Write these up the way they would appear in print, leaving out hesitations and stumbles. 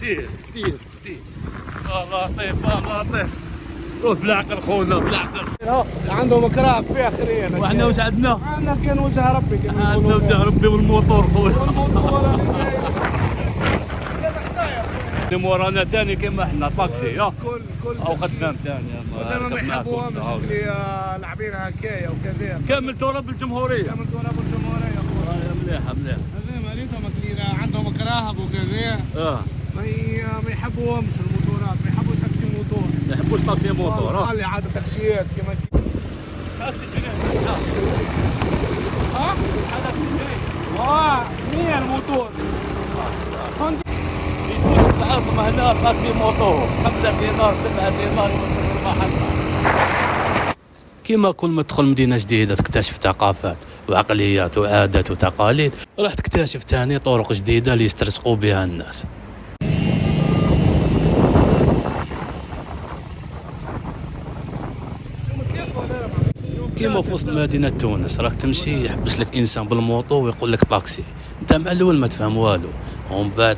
ستيل ستيل ستيل. الله لطيف الله لطيف. روح بالعقل خونا بالعقل. عندهم كراب في اخرين. وحنا واش عندنا؟ عندنا كان وجه ربي كان عندنا وجه ربي والموتور خويا. اللي مورانا ثاني كيما حنا طاكسي كل او قدام ثاني ما يحبوهمش اللي لاعبين هكايا وكذا. كامل تراب الجمهوريه. كامل تراب الجمهوريه خويا. مليحه مليحه. هذوما ريتهم اللي عندهم كراهب وكذا. ما يحبوهمش الموتورات، ما يحبوش تاكسي موتور. ما يحبوش تاكسي موتور. خلي عاد التاكسيات كيما شحال تجري؟ ها؟ شحال تجري؟ 100 الموتور. في العاصمة هنا تاكسي موتور 5 دينار 7 دينار يوصل المحطة. كيما كل ما تدخل مدينة جديدة تكتشف ثقافات وعقليات وعادات وتقاليد، راح تكتشف ثاني طرق جديدة اللي يسترزقوا بها الناس. كيما في وسط مدينة تونس راك تمشي يحبس لك انسان بالموطو ويقول لك طاكسي، انت مع الاول ما تفهم والو، ومن بعد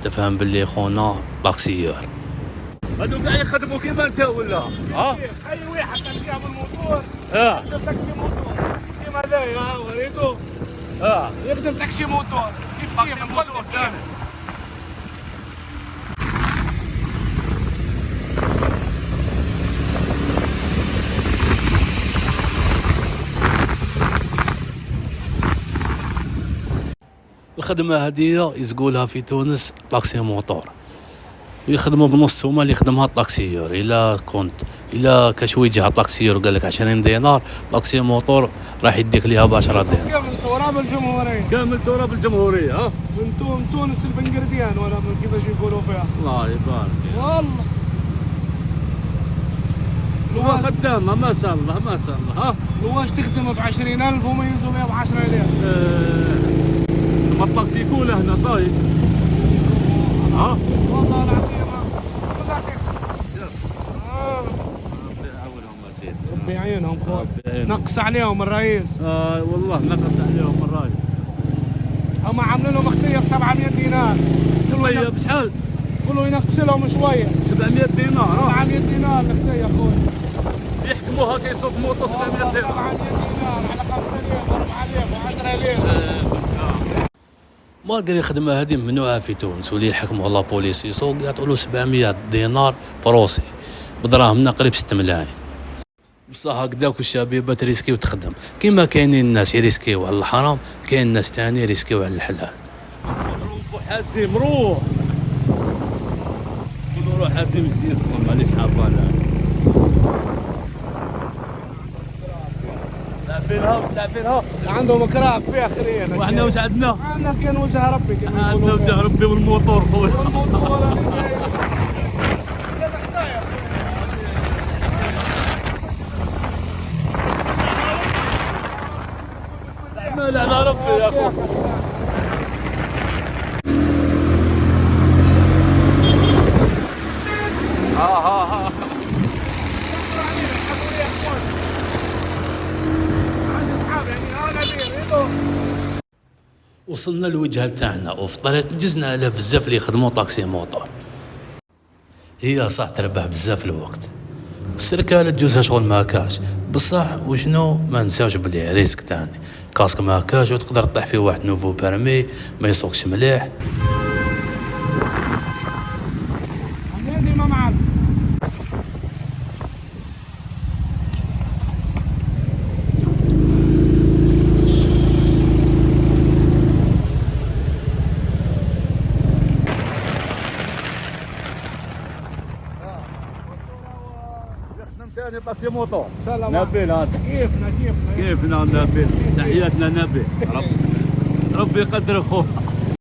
تفهم باللي خونا طاكسيور. هادو كاع يخدموا كيما انت ولا؟ اي واحد تلقاه بالموتور يخدم تاكسي موتور كيما هذايا وريتو يخدم تاكسي موتور كيف الموتور كامل. الخدمة هذه يزقولها في تونس طاكسي موتور، يخدموا بنص هما اللي يخدمها الطاكسيور. إلا كشويجة على الطاكسيور قال لك 20 دينار، طاكسي موتور راح يديك ليها ب 10 دينار. كامل تراب الجمهورية. كامل تراب الجمهورية. من تونس البنقرديان ولا من كيفاش يقولوا فيها. الله يبارك والله. هو خدامة ما شاء الله ما شاء الله. واش تخدم ب 20,000 وما ينزلوا بها ب 10,000. ما الطاكسي كوله هنا صايد. والله العظيم. ربي يعاونهم سيدي. ربي يعينهم خويا. نقص عليهم الرئيس. والله نقص عليهم الرئيس. هما عاملين لهم اختية ب 700 دينار. شوية بشحال؟ قولوا ينقص لهم شوية. 700 دينار. 700 دينار الاختية خويا. يحكموها كيسوق موطو 700 دينار. 700 دينار على 5,000 4,000 و10,000. مالقري الخدمة هذه ممنوعة في تونس، واللي يحكموا لا بوليس يسوق يعطوا له 700 دينار بروسي بدراهمنا قريب 6 ملايين. بصح هكذاك الشبيبة تريسكي وتخدم كيما كاينين الناس يريسكيو على الحرام، كاين ناس تاني يريسكيو على الحلال. روح حاسم روح. قولوا روح حاسم جديد يسخن مانيش حابة لاعبينها عندهم كراب في اخرين. وحنا واش عندنا؟ عندنا كان وجه ربي عندنا وجه ربي والموتور خويا. مال على ربي يا اخو. ها وصلنا للوجهه تاعنا وفي الطريق جزنا على بزاف اللي يخدموا طاكسي موتور. هي صح تربح بزاف الوقت، السركالة تجوزها شغل ما كاش، بصح وشنو ما نساوش بلي ريسك تاني، كاسك ما كاش وتقدر تطيح فيه واحد نوفو بيرمي ما يسوقش مليح. ديما معاك. ثاني طاكسي موطور سلام نبيل هذا كيفنا نبيل، تحياتنا نبيل. ربي يقدر خوه.